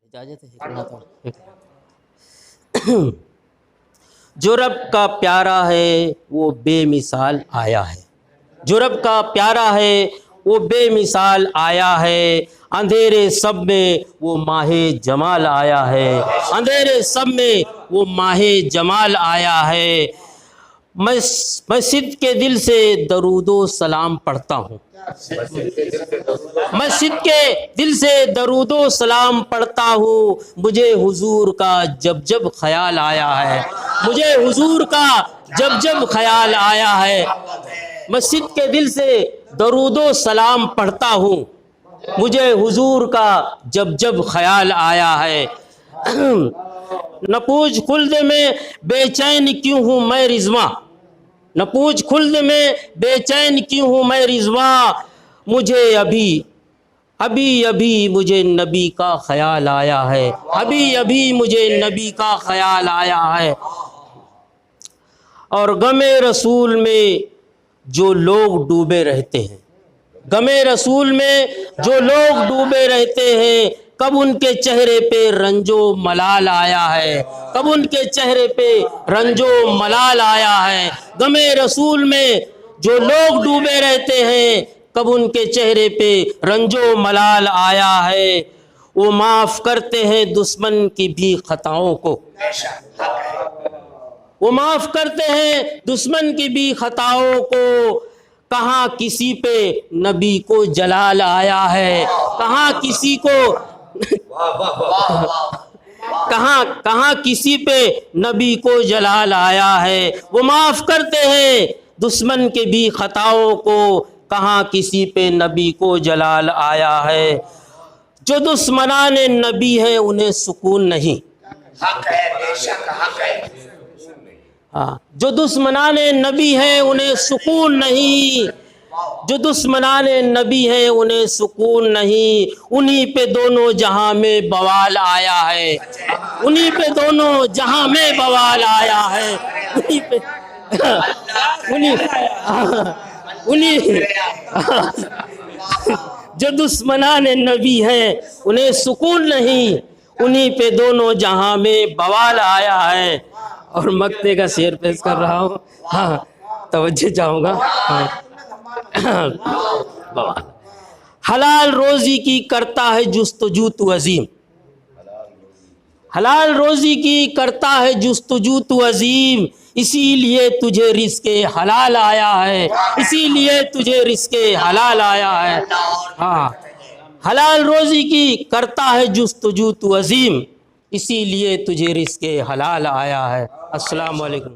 اجازت ہے؟ جو رب کا پیارا ہے وہ بے مثال آیا ہے، جو رب کا پیارا ہے وہ بے مثال آیا ہے، اندھیرے سب میں وہ ماہ جمال آیا ہے، اندھیرے سب میں وہ ماہ جمال آیا ہے۔ میں صدق کے دل سے درود و سلام پڑھتا ہوں، میں صدق کے دل سے درود و سلام پڑھتا ہوں، مجھے حضور کا جب جب خیال آیا ہے، مجھے حضور کا جب جب خیال آیا ہے۔ میں صدق کے دل سے درود و سلام پڑھتا ہوں، مجھے حضور کا جب جب خیال آیا ہے۔ نہ پوچھ خلد میں بے چین کیوں ہوں میں رضواں، نہ پوچھ خلد میں بے چین کیوں ہوں میں رضواں، مجھے ابھی مجھے نبی کا خیال آیا ہے، ابھی مجھے نبی کا خیال آیا ہے۔ اور غم رسول میں جو لوگ ڈوبے رہتے ہیں، غم رسول میں جو لوگ ڈوبے رہتے ہیں، کب ان کے چہرے پہ رنج و ملال آیا ہے، کب ان کے چہرے پہ رنج و ملال آیا ہے۔ غم رسول میں جو لوگ ڈوبے رہتے ہیں، کب ان کے چہرے پہ رنج و ملال آیا ہے۔ وہ معاف کرتے ہیں دشمن کی بھی خطاؤں کو، وہ معاف کرتے ہیں دشمن کی بھی خطاؤں کو، کہاں کسی پہ نبی کو جلال آیا ہے، کہاں کسی کو کہاں کسی پہ نبی کو جلال آیا ہے۔ وہ معاف کرتے ہیں دشمن کے بھی خطاؤں کو، کہاں کسی پہ نبی کو جلال آیا ہے۔ جو دشمنان نبی ہیں انہیں سکون نہیں، جو دشمنان نبی ہیں انہیں سکون نہیں، جو دشمنان نبی ہیں انہیں سکون نہیں، انہی پہ دونوں جہاں میں بوال آیا ہے، انہی پہ دونوں جہاں میں بوال آیا ہے، جو دشمنان نبی ہیں انہیں سکون نہیں، انہی پہ دونوں جہاں میں بوال آیا ہے۔ اور مقطع کا شعر پیش کر رہا ہوں، ہاں توجہ چاہوں گا۔ حلال روزی کی کرتا ہے جستجو تو عظیم، حلال روزی کی کرتا ہے جستجو تو عظیم، اسی لیے تجھے رزق حلال آیا ہے، اسی لیے تجھے رزق حلال آیا ہے۔ ہاں، حلال روزی کی کرتا ہے جستجو تو عظیم، اسی لیے تجھے رزق حلال آیا ہے۔ السلام علیکم۔